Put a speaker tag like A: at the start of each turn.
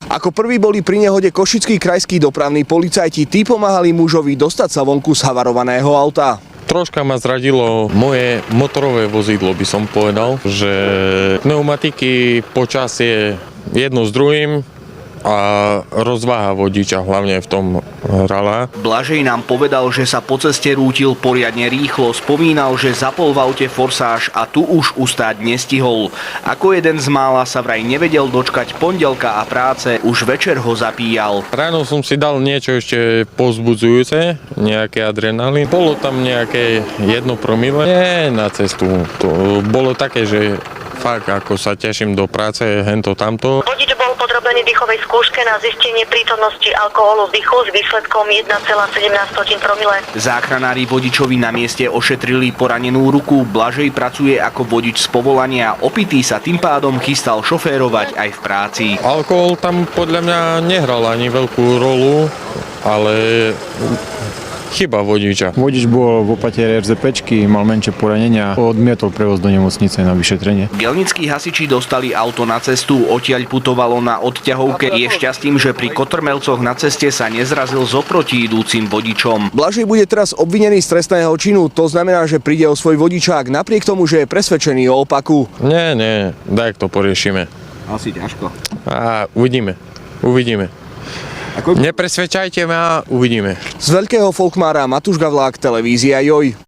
A: Ako prví boli pri nehode košickí krajskí dopravní policajti, tí pomáhali mužovi dostať sa vonku z havarovaného auta.
B: Troška ma zradilo moje motorové vozidlo, by som povedal, že pneumatiky počasie jedno s druhým a rozvaha vodiča hlavne v tom hrala.
A: Blažej nám povedal, že sa po ceste rútil poriadne rýchlo, spomínal, že zapol v aute forsáž a tu už ustáť nestihol. Ako jeden z mála sa vraj nevedel dočkať pondelka a práce, už večer ho zapíjal.
B: Ráno som si dal niečo ešte povzbudzujúce, nejaké adrenalín. Bolo tam nejaké 1 promile. Nie na cestu. To bolo také, že fakt ako sa teším do práce, hento tamto.
C: Vodič bol podrobený dýchovej skúške na zistenie prítomnosti alkoholu v dýchu s výsledkom 1,17 promile.
A: Záchranári vodičovi na mieste ošetrili poranenú ruku. Blažej pracuje ako vodič z povolania. Opitý sa tým pádom chystal šoférovať aj v práci.
B: Alkohol tam podľa mňa nehral ani veľkú rolu, ale chyba vodiča.
D: Vodič bol v opatiere RZPčky, mal menšie poranenia, odmietol prevoz do nemocnice na vyšetrenie.
A: Gelnickí hasiči dostali auto na cestu, odtiaľ putovalo na odťahovke. Je šťastím, že pri Kotrmelcoch na ceste sa nezrazil s oproti idúcim vodičom. Blažej bude teraz obvinený z trestného činu, to znamená, že príde o svoj vodičák napriek tomu, že je presvedčený o opaku.
B: Nie, tak to poriešime.
A: Asi ťažko.
B: A uvidíme. Nepresvedčajte ma, uvidíme.
A: Z Veľkého Folkmára Matúš Gavlák, televízia Joj.